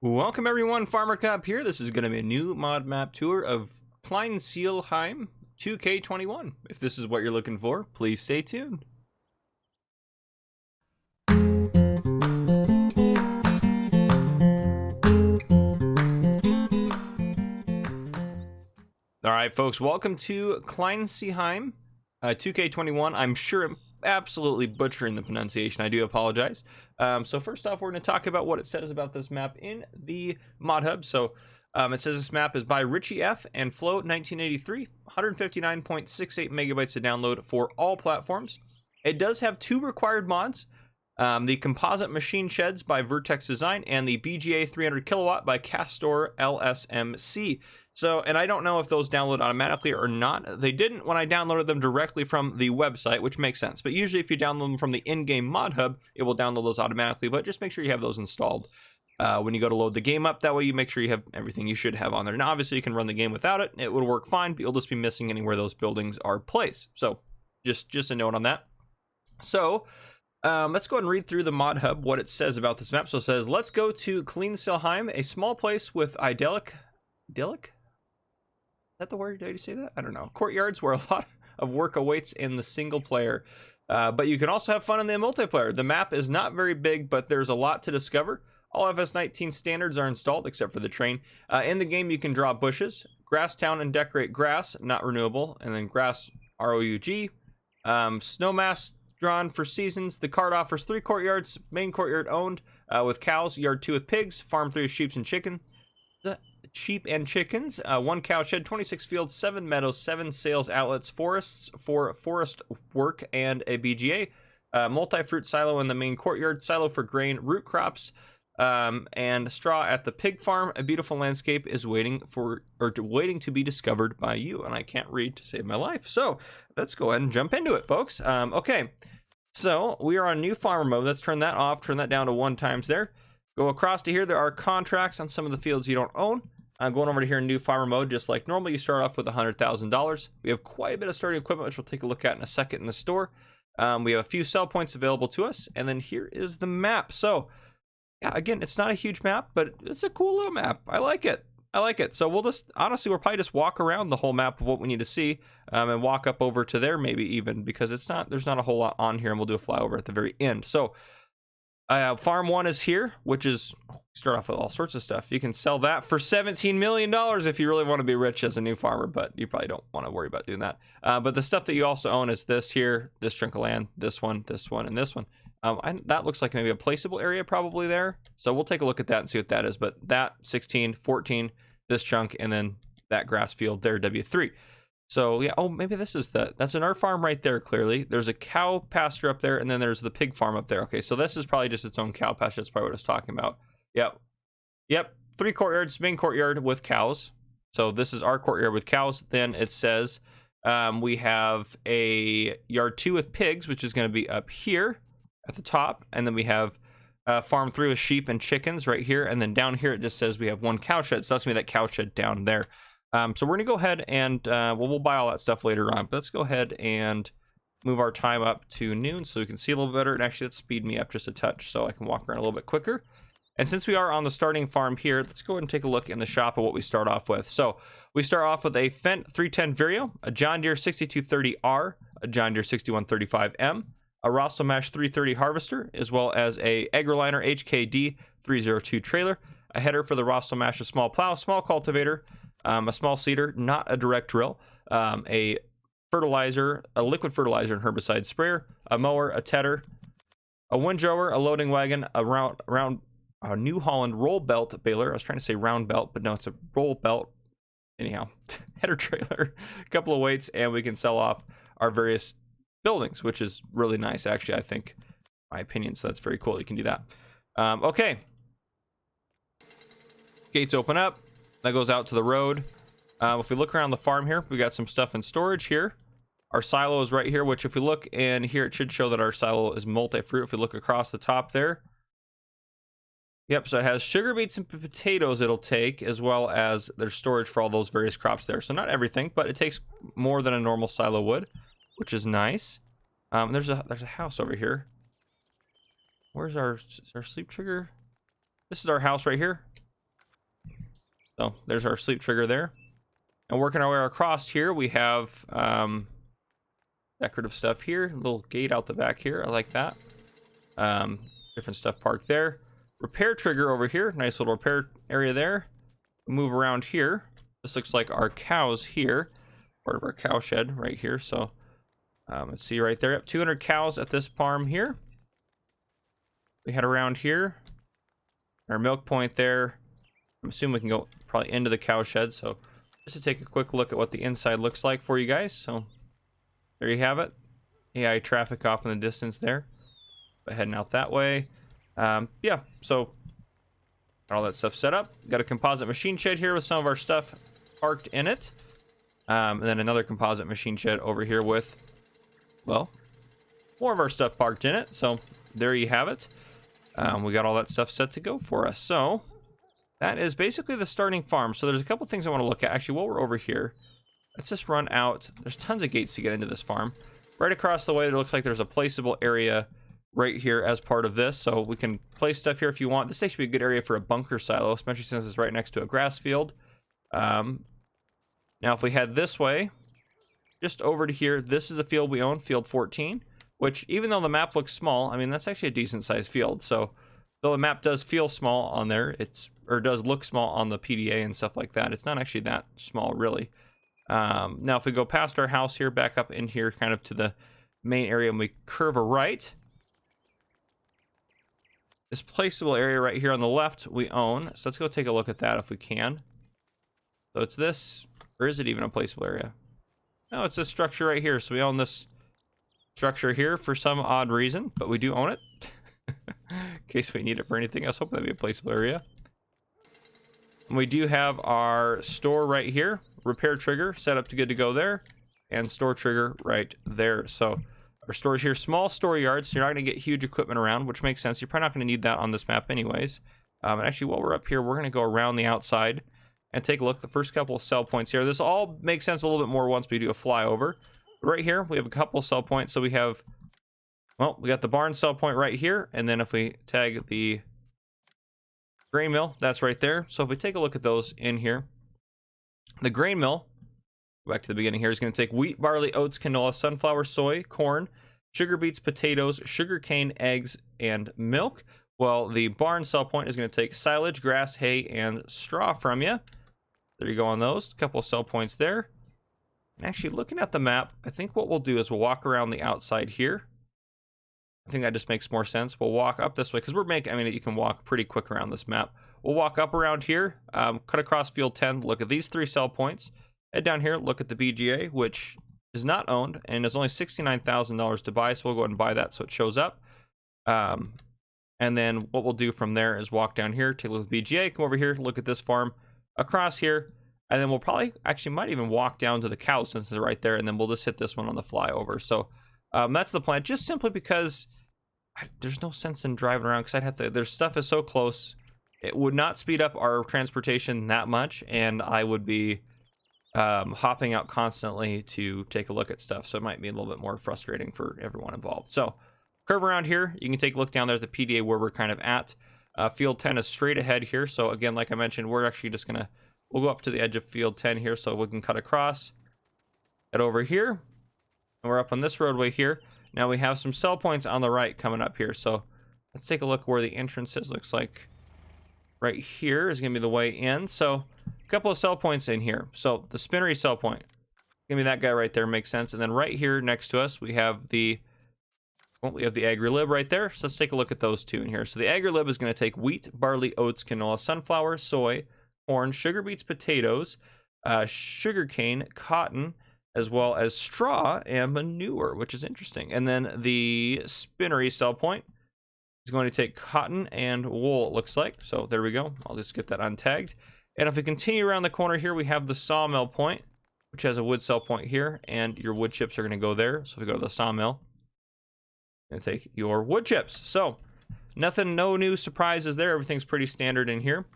Welcome everyone, Farmer Cop here. This is going to be a new mod map tour of Kleinseelheim 2K21. If this is what you're looking for, please stay tuned. Alright folks, welcome to Kleinseelheim 2K21. I'm sure I'm absolutely butchering the pronunciation. I do apologize. So first off, we're going to talk about what it says about this map in the mod hub. So it says this map is by RitchiF and Float 1983, 159.68 megabytes to download for all platforms. It does have two required mods, the Composite Machine Sheds by Vertex Design and the BGA 300 kilowatt by Pasture LSMC. So, and I don't know if those download automatically or not. They didn't when I downloaded them directly from the website, which makes sense. But usually if you download them from the in-game mod hub, it will download those automatically. But just make sure you have those installed when you go to load the game up. That way you make sure you have everything you should have on there. Now, obviously you can run the game without it. It would work fine, but you'll just be missing anywhere those buildings are placed. So just a note on that. So let's go ahead and read through the mod hub, what it says about this map. So it says, let's go to Kleinseelheim, a small place with idyllic? Is that the word? Did you say that? I don't know. Courtyards where a lot of work awaits in the single player. But you can also have fun in the multiplayer. The map is not very big, but there's a lot to discover. All FS19 standards are installed except for the train. In the game, you can draw bushes, grass town, and decorate grass, not renewable, and then grass ROUG. Snow mass drawn for seasons. The card offers 3 courtyards, main courtyard owned with cows, yard 2 with pigs, farm 3 with sheep and chickens, 1 cow shed, 26 fields, 7 meadows, 7 sales outlets, forests for forest work, and a BGA, multi-fruit silo in the main courtyard, silo for grain, root crops, and straw at the pig farm. A beautiful landscape is waiting to be discovered by you, and I can't read to save my life. So let's go ahead and jump into it, folks. Okay, so we are on new farmer mode. Let's turn that off, turn that down to 1 times there. Go across to here. There are contracts on some of the fields you don't own. I'm going over to here in new farmer mode. Just like normal, you start off with $100,000. We have quite a bit of starting equipment, which we'll take a look at in a second in the store. We have a few sell points available to us, and then here is the map. So yeah, again, it's not a huge map, but it's a cool little map. I like it. So we'll just, honestly, we'll probably just walk around the whole map of what we need to see, and walk up over to there maybe even, because there's not a whole lot on here, and we'll do a flyover at the very end. So farm 1 is here, which is, start off with all sorts of stuff. You can sell that for $17 million if you really want to be rich as a new farmer, but you probably don't want to worry about doing that. But the stuff that you also own is this here, this chunk of land, this one, and this one. That looks like maybe a placeable area probably there. So we'll take a look at that and see what that is. But that 16, 14, this chunk, and then that grass field there, W3. So yeah, oh, maybe this is that's an our farm right there, clearly. There's a cow pasture up there, and then there's the pig farm up there. Okay, so this is probably just its own cow pasture. That's probably what I was talking about. Yep, 3 courtyards, main courtyard with cows. So this is our courtyard with cows. Then it says we have a yard 2 with pigs, which is going to be up here at the top. And then we have farm 3 with sheep and chickens right here. And then down here it just says we have 1 cow shed. So that's going to be that cow shed down there. So we're going to go ahead and, we'll buy all that stuff later on. But let's go ahead and move our time up to noon so we can see a little better. And actually, let's speed me up just a touch so I can walk around a little bit quicker. And since we are on the starting farm here, let's go ahead and take a look in the shop of what we start off with. So we start off with a Fendt 310 Vario, a John Deere 6230R, a John Deere 6135M, a Rosselmash 330 Harvester, as well as a Agroliner HKD 302 trailer, a header for the Rosselmash, a small plow, small cultivator, a small seeder, not a direct drill, a fertilizer, a liquid fertilizer and herbicide sprayer, a mower, a tedder, a windrower, a loading wagon, a New Holland roll belt baler. I was trying to say round belt, but no, it's a roll belt. Anyhow, header trailer, a couple of weights, and we can sell off our various buildings, which is really nice, actually, I think, my opinion. So that's very cool. You can do that. Okay. Gates open up. That goes out to the road. If we look around the farm here, we got some stuff in storage here. Our silo is right here, which if we look in here, it should show that our silo is multi-fruit. If we look across the top there. Yep, so it has sugar beets and potatoes it'll take, as well as there's storage for all those various crops there. So not everything, but it takes more than a normal silo would, which is nice. There's a house over here. Where's our sleep trigger? This is our house right here. So there's our sleep trigger there. And working our way across here, we have decorative stuff here. A little gate out the back here. I like that. Different stuff parked there. Repair trigger over here. Nice little repair area there. Move around here. This looks like our cows here. Part of our cow shed right here. So let's see right there. 200 cows at this farm here. We head around here. Our milk point there. I'm assuming we can go probably into the cow shed. So just to take a quick look at what the inside looks like for you guys. So there you have it. AI traffic off in the distance there. But heading out that way. Yeah, so got all that stuff set up. Got a composite machine shed here with some of our stuff parked in it. And then another composite machine shed over here with, well, more of our stuff parked in it. So there you have it. We got all that stuff set to go for us. So that is basically the starting farm. So there's a couple things I want to look at. Actually, while we're over here, let's just run out. There's tons of gates to get into this farm. Right across the way, it looks like there's a placeable area right here as part of this. So we can place stuff here if you want. This actually be a good area for a bunker silo, especially since it's right next to a grass field. Now, if we head this way, just over to here, this is a field we own, field 14, which even though the map looks small, I mean, that's actually a decent sized field. So though the map does feel small on there, or does look small on the PDA and stuff like that, it's not actually that small really. Now, if we go past our house here, back up in here, kind of to the main area, and we curve a right, this placeable area right here on the left we own. So let's go take a look at that if we can. So it's this, or is it even a placeable area? No, it's this structure right here. So we own this structure here for some odd reason, but we do own it. In case we need it for anything. I was hoping that'd be a placeable area. And we do have our store right here. Repair trigger set up to good to go there. And store trigger right there. So our storage here, small store yards, so you're not going to get huge equipment around, which makes sense. You're probably not going to need that on this map anyways. And actually, while we're up here, we're going to go around the outside and take a look at the first couple of sell points here. This all makes sense a little bit more once we do a flyover. But right here, we have a couple of sell points. So we have, well, we got the barn sell point right here. And then if we tag the grain mill, that's right there. So if we take a look at those in here, the grain mill, back to the beginning here, is going to take wheat, barley, oats, canola, sunflower, soy, corn, sugar beets, potatoes, sugar cane, eggs, and milk. Well, the barn sell point is going to take silage, grass, hay, and straw from you. There you go on those. A couple of sell points there. And actually, looking at the map, I think what we'll do is we'll walk around the outside here. I think that just makes more sense. We'll walk up this way because we're making, I mean, you can walk pretty quick around this map. We'll walk up around here, cut across field 10, look at these 3 sell points. Head down here, look at the BGA, which is not owned and is only $69,000 to buy. So we'll go ahead and buy that so it shows up. And then what we'll do from there is walk down here, take a look at the BGA, come over here, look at this farm across here. And then we'll probably, actually might even walk down to the cows since they're right there. And then we'll just hit this one on the flyover. So that's the plan, just simply because there's no sense in driving around because I'd have to, their stuff is so close. It would not speed up our transportation that much. And I would be hopping out constantly to take a look at stuff. So it might be a little bit more frustrating for everyone involved. So curve around here. You can take a look down there at the PDA where we're kind of at. Field 10 is straight ahead here. So again, like I mentioned, we're actually just going to, we'll go up to the edge of field 10 here so we can cut across. Head over here. And we're up on this roadway here. Now we have some sell points on the right coming up here. So let's take a look where the entrance is. Looks like right here is going to be the way in. So a couple of sell points in here. So the spinnery sell point, give me that guy right there, makes sense. And then right here next to us, we have the, well, we have the agri-lib right there. So let's take a look at those two in here. So the agri-lib is going to take wheat, barley, oats, canola, sunflower, soy, corn, sugar beets, potatoes, sugar cane, cotton, as well as straw and manure, which is interesting. And then the spinnery sell point is going to take cotton and wool, it looks like. So there we go. I'll just get that untagged. And if we continue around the corner here, we have the sawmill point, which has a wood sell point here, and your wood chips are going to go there. So if we go to the sawmill, and take your wood chips. So nothing, no new surprises there. Everything's pretty standard in here.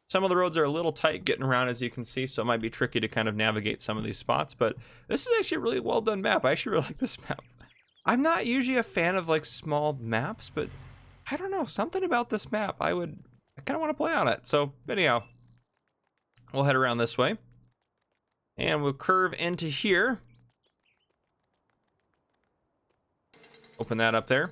Some of the roads are a little tight getting around, as you can see, so it might be tricky to kind of navigate some of these spots, but this is actually a really well done map. I actually really like this map. I'm not usually a fan of like small maps, but I don't know, something about this map, I kind of want to play on it. So anyhow, We'll head around this way. And we'll curve into here. Open that up there.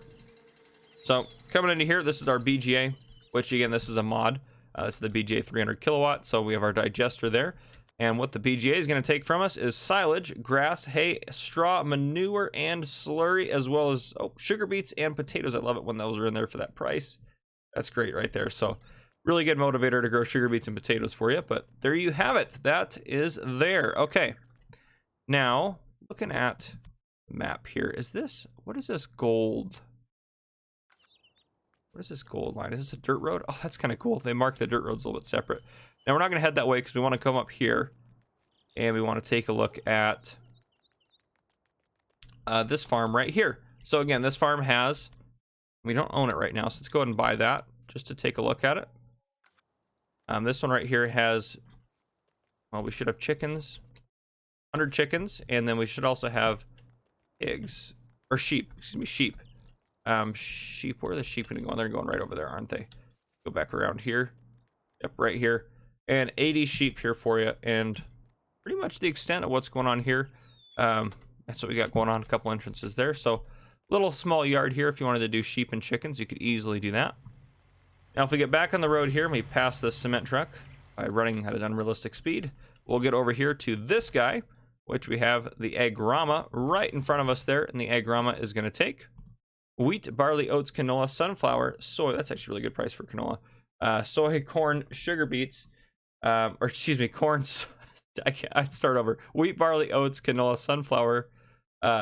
So coming into here, this is our BGA, which again, this is a mod. This is the BGA 300 kilowatt. So we have our digester there. And what the BGA is going to take from us is silage, grass, hay, straw, manure, and slurry, as well as sugar beets and potatoes. I love it when those are in there for that price. That's great right there. So really good motivator to grow sugar beets and potatoes for you. But there you have it. That is there. Okay. Now, looking at the map here, what is this gold? What is this gold line? Is this a dirt road? Oh, that's kind of cool. They mark the dirt roads a little bit separate. Now, we're not going to head that way because we want to come up here and we want to take a look at this farm right here. So again, this farm we don't own it right now, so let's go ahead and buy that just to take a look at it. This one right here has, well, we should have chickens, 100 chickens, and then we should also have pigs, or sheep, excuse me, sheep. Sheep, where are the sheep going to go? They're going right over there, aren't they? Go back around here. Yep, right here. And 80 sheep here for you, and pretty much the extent of what's going on here. That's what we got going on, a couple entrances there. So little small yard here. If you wanted to do sheep and chickens, you could easily do that. Now if we get back on the road here and we pass the cement truck by running at an unrealistic speed, we'll get over here to this guy, which we have the agrama right in front of us there. And the agrama is going to take wheat, barley, oats, canola, sunflower, soy. That's actually a really good price for canola. Soy, corn, sugar beets, or excuse me, corn. I'd start over. Wheat, barley, oats, canola, sunflower,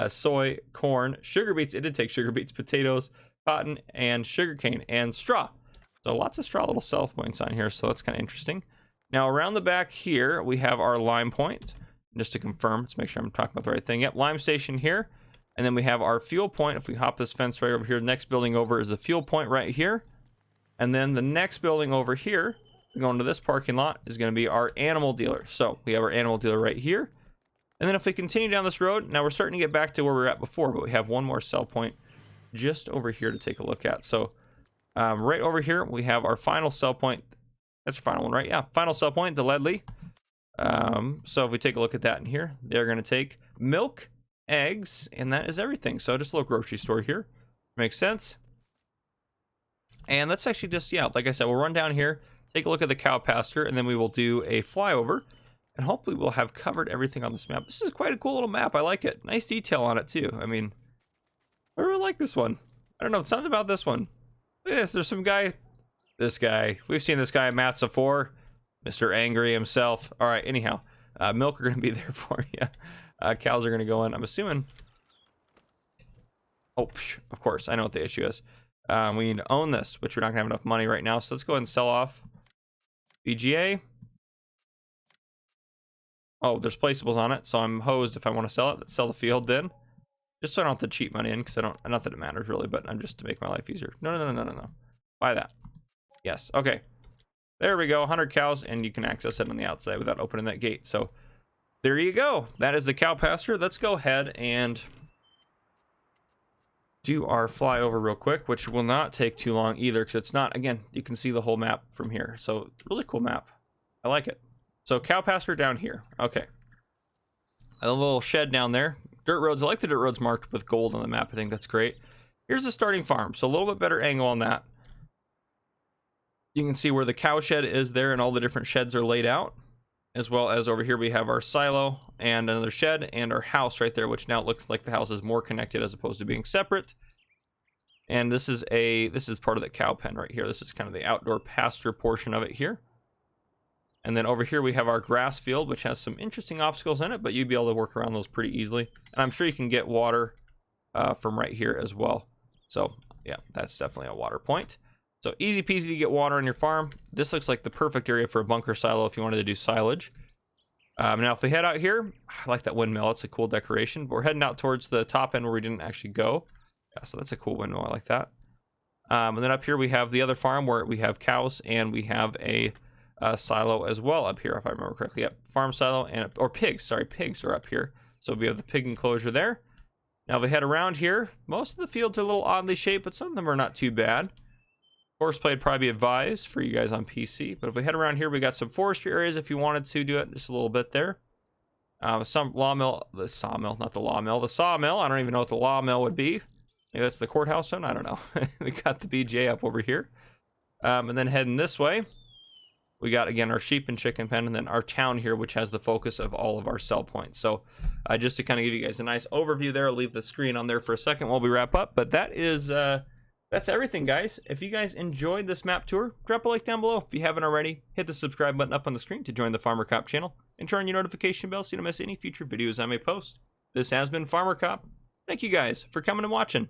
soy, corn, sugar beets. It did take sugar beets, potatoes, cotton, and sugarcane, and straw. So lots of straw little sell points on here. So that's kind of interesting. Now around the back here, we have our lime point. Just to confirm, let's make sure I'm talking about the right thing. Yep, lime station here. And then we have our fuel point. If we hop this fence right over here, the next building over is the fuel point right here. And then the next building over here, going to this parking lot, is going to be our animal dealer. So we have our animal dealer right here. And then if we continue down this road, now we're starting to get back to where we were at before, but we have one more sell point just over here to take a look at. So right over here, we have our final sell point. That's the final one, right? Yeah, final sell point, the Ledley. So if we take a look at that in here, they're going to take milk, eggs, and that is everything. So just a little grocery store here. Makes sense. And let's actually just, yeah, like I said, we'll run down here, take a look at the cow pasture, and then we will do a flyover. And hopefully we'll have covered everything on this map. This is quite a cool little map. I like it. Nice detail on it, too. I mean, I really like this one. I don't know. It's something about this one. Yes, there's some guy. This guy. We've seen this guy at Mats before. Mr. Angry himself. All right, anyhow. Milk are going to be there for you. Cows are going to go in. I'm assuming. Oh, of course. I know what the issue is. We need to own this, which we're not going to have enough money right now. So let's go ahead and sell off BGA. Oh, there's placeables on it, so I'm hosed if I want to sell it. Let's sell the field then. Just so I don't have to cheat money in, because I don't, not that it matters really, but I'm just to make my life easier. No. Buy that. Yes, okay. There we go, 100 cows, and you can access it on the outside without opening that gate. So there you go. That is the cow pasture. Let's go ahead and do our flyover real quick, which will not take too long either, because it's not, again, you can see the whole map from here. So really cool map. I like it. So cow pasture down here. Okay. A little shed down there. Dirt roads. I like the dirt roads marked with gold on the map. I think that's great. Here's the starting farm. So a little bit better angle on that. You can see where the cow shed is there and all the different sheds are laid out. As well as over here we have our silo and another shed and our house right there, which now looks like the house is more connected as opposed to being separate. And this is part of the cow pen right here. This is kind of the outdoor pasture portion of it here. And then over here we have our grass field, which has some interesting obstacles in it, but you'd be able to work around those pretty easily. And I'm sure you can get water from right here as well. So yeah, that's definitely a water point. So easy peasy to get water on your farm. This looks like the perfect area for a bunker silo if you wanted to do silage. Now if we head out here, I like that windmill. It's a cool decoration. But we're heading out towards the top end where we didn't actually go. Yeah, so that's a cool windmill. I like that. And then up here we have the other farm where we have cows and we have a silo as well up here, if I remember correctly. Yep, farm silo and or pigs. Sorry, pigs are up here. So we have the pig enclosure there. Now if we head around here, most of the fields are a little oddly shaped, but some of them are not too bad. Horseplay would probably be advised for you guys on PC. But if we head around here, we got some forestry areas if you wanted to do it just a little bit there. Some lawmill, the sawmill, not the lawmill, the sawmill. I don't even know what the lawmill would be. Maybe that's the courthouse one. I don't know. We got the BJ up over here. And then heading this way, we got, again, our sheep and chicken pen, and then our town here, which has the focus of all of our sell points. So just to kind of give you guys a nice overview there, I'll leave the screen on there for a second while we wrap up. But that is, that's everything, guys. If you guys enjoyed this map tour, drop a like down below. If you haven't already, hit the subscribe button up on the screen to join the Farmer Cop channel, and turn on your notification bell so you don't miss any future videos I may post. This has been Farmer Cop. Thank you guys for coming and watching.